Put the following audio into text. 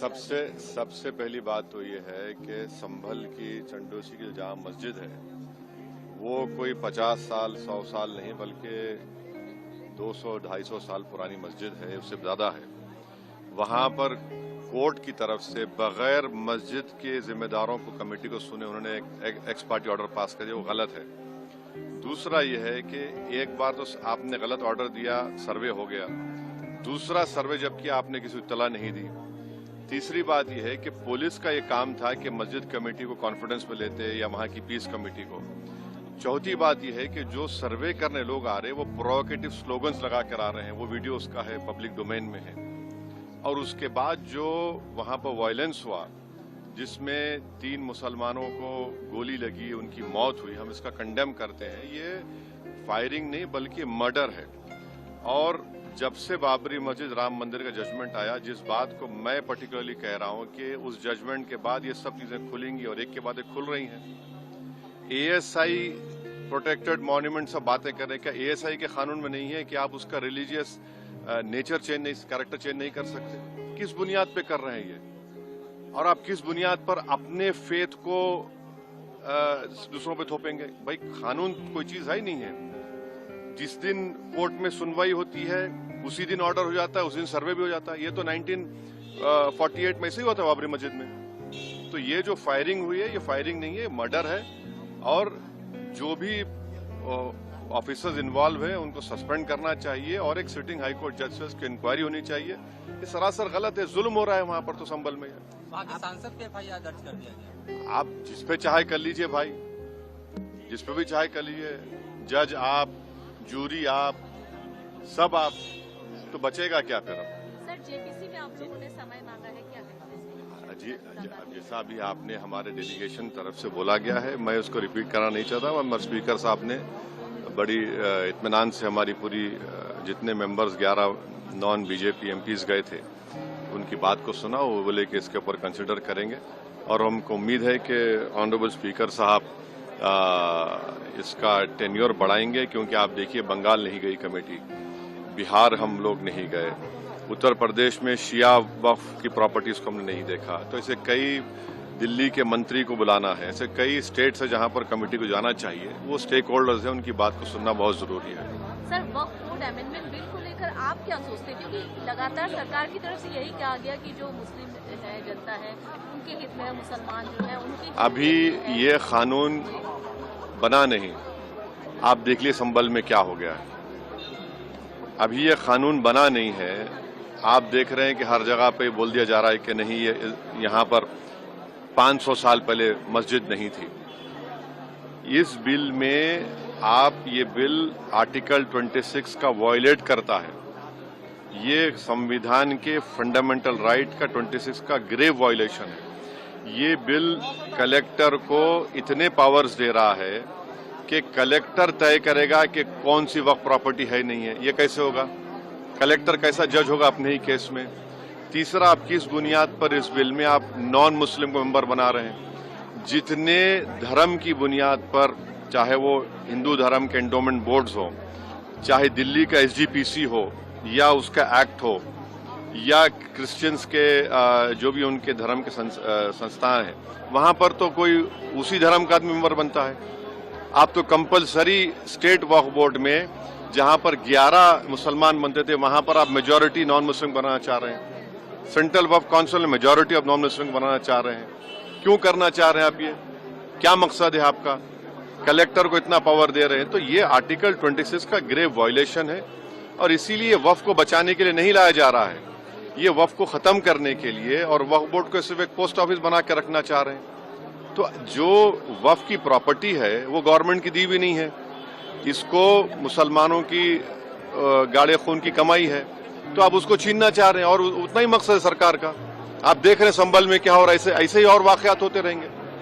सबसे पहली बात तो ये है कि संभल की चंडोसी की जहाँ मस्जिद है वो कोई 50 साल 100 साल नहीं बल्कि 200-250 साल पुरानी मस्जिद है, उससे ज्यादा है। वहां पर कोर्ट की तरफ से बगैर मस्जिद के जिम्मेदारों को कमेटी को सुने उन्होंने एक एक्स पार्टी ऑर्डर पास कर दिया, वो गलत है। दूसरा ये है कि एक बार तो आपने गलत ऑर्डर दिया, सर्वे हो गया, दूसरा सर्वे जब किया आपने किसी को इत्तला नहीं दी। तीसरी बात यह है कि पुलिस का ये काम था कि मस्जिद कमेटी को कॉन्फिडेंस में लेते या वहां की पीस कमेटी को। चौथी बात यह है कि जो सर्वे करने लोग आ रहे हैं वो प्रोवोकेटिव स्लोगन्स लगा कर आ रहे हैं, वो वीडियो उसका है, पब्लिक डोमेन में है। और उसके बाद जो वहां पर वायलेंस हुआ जिसमें 3 मुसलमानों को गोली लगी, उनकी मौत हुई, हम इसका कंडेम करते हैं। ये फायरिंग नहीं बल्कि मर्डर है। और जब से बाबरी मस्जिद राम मंदिर का जजमेंट आया, जिस बात को मैं पर्टिकुलरली कह रहा हूं कि उस जजमेंट के बाद ये सब चीजें खुलेंगी और एक के बाद एक खुल रही हैं। एएसआई प्रोटेक्टेड मॉन्यूमेंट सब बातें कर रहे हैं, क्या एएसआई के कानून में नहीं है कि आप उसका रिलीजियस नेचर चेंज नहीं, कैरेक्टर चेंज नहीं कर सकते? किस बुनियाद पे कर रहे हैं ये? और आप किस बुनियाद पर अपने फेथ को दूसरों पे थोपेंगे? भाई कानून कोई चीज है ही नहीं है। जिस दिन कोर्ट में सुनवाई होती है उसी दिन ऑर्डर हो जाता है, उस दिन सर्वे भी हो जाता है। ये तो 1948 में ऐसे ही हुआ था बाबरी मस्जिद में। तो ये जो फायरिंग हुई है ये फायरिंग नहीं है, मर्डर है। और जो भी ऑफिसर्स इन्वॉल्व है उनको सस्पेंड करना चाहिए और एक सिटिंग हाईकोर्ट जज से उसकी इंक्वायरी होनी चाहिए। ये सरासर गलत है, जुल्म हो रहा है वहां पर। तो संभल में वहां के सांसद पे एफआईआर दर्ज कर दिया गया। आप जिस पे चाहे कर लीजिए भाई, जिस पे भी चाहे कर लीजिए, जज आप, जूरी आप, सब आप, तो बचेगा क्या फिर? सर जेपीसी में आप लोगों ने समय मांगा है, क्या कहते हैं? जी, जैसा अभी आपने हमारे डेलीगेशन तरफ से बोला गया है, मैं उसको रिपीट करना नहीं चाहता। मगर स्पीकर साहब ने बड़ी इत्मीनान से हमारी पूरी जितने मेंबर्स 11 नॉन बीजेपी एमपीज गए थे उनकी बात को सुना। वो बोले कि इसके ऊपर कंसिडर करेंगे और हमको उम्मीद है कि ऑनरेबल स्पीकर साहब इसका टेन्योर बढ़ाएंगे। क्योंकि आप देखिए बंगाल नहीं गई कमेटी, बिहार हम लोग नहीं गए, उत्तर प्रदेश में शिया वक्फ की प्रॉपर्टीज को हमने नहीं देखा। तो ऐसे कई, दिल्ली के मंत्री को बुलाना है, ऐसे कई स्टेट्स है जहां पर कमेटी को जाना चाहिए। वो स्टेक होल्डर्स हैं, उनकी बात को सुनना बहुत जरूरी है। सर वक्फ बोर्ड अमेंडमेंट बिल को लेकर आप क्या सोचते हैं? क्योंकि लगातार सरकार की तरफ से यही कहा गया कि जो मुस्लिम है, जनता है, उनके हित में, मुसलमान जो है उनके अभी ये कानून बना नहीं। आप देख लिए संभल में क्या हो गया है। अभी ये कानून बना नहीं है। आप देख रहे हैं कि हर जगह पे बोल दिया जा रहा है कि नहीं, ये यहाँ पर 500 साल पहले मस्जिद नहीं थी। इस बिल में आप, ये बिल आर्टिकल 26 का वायलेट करता है। ये संविधान के फंडामेंटल राइट का 26 का ग्रेव वायलेशन है। ये बिल कलेक्टर को इतने पावर्स दे रहा है कि कलेक्टर तय करेगा कि कौन सी वक्फ प्रॉपर्टी है नहीं है। ये कैसे होगा? कलेक्टर कैसा जज होगा अपने ही केस में? तीसरा, आप किस बुनियाद पर इस बिल में आप नॉन मुस्लिम को मेंबर बना रहे हैं? जितने धर्म की बुनियाद पर, चाहे वो हिंदू धर्म के एंडोमेंट बोर्ड्स हो, चाहे दिल्ली का एसजीपीसी हो या उसका एक्ट हो, या क्रिश्चियंस के जो भी उनके धर्म के संस्थान हैं, वहां पर तो कोई उसी धर्म का आदमी मेंबर बनता है। आप तो कंपलसरी स्टेट वक्फ बोर्ड में जहां पर 11 मुसलमान बनते थे, वहां पर आप मेजॉरिटी नॉन मुस्लिम बनाना चाह रहे हैं। सेंट्रल वक्फ काउंसिल में मेजॉरिटी ऑफ नॉन मुस्लिम बनाना चाह रहे हैं। क्यों करना चाह रहे हैं आप? ये क्या मकसद है आपका? कलेक्टर को इतना पावर दे रहे हैं। तो ये आर्टिकल 26 का ग्रेव वायलेशन है और इसीलिए वक्फ को बचाने के लिए नहीं लाया जा रहा है। ये वक्फ को खत्म करने के लिए, और वक्फ बोर्ड को सिर्फ एक पोस्ट ऑफिस बना के रखना चाह रहे हैं। तो जो वक्फ की प्रॉपर्टी है वो गवर्नमेंट की दी भी नहीं है, इसको मुसलमानों की गाड़े खून की कमाई है, तो आप उसको छीनना चाह रहे हैं। और उतना ही मकसद है सरकार का। आप देख रहे हैं संभल में क्या हो रहा है, ऐसे ही और वाकयात होते रहेंगे।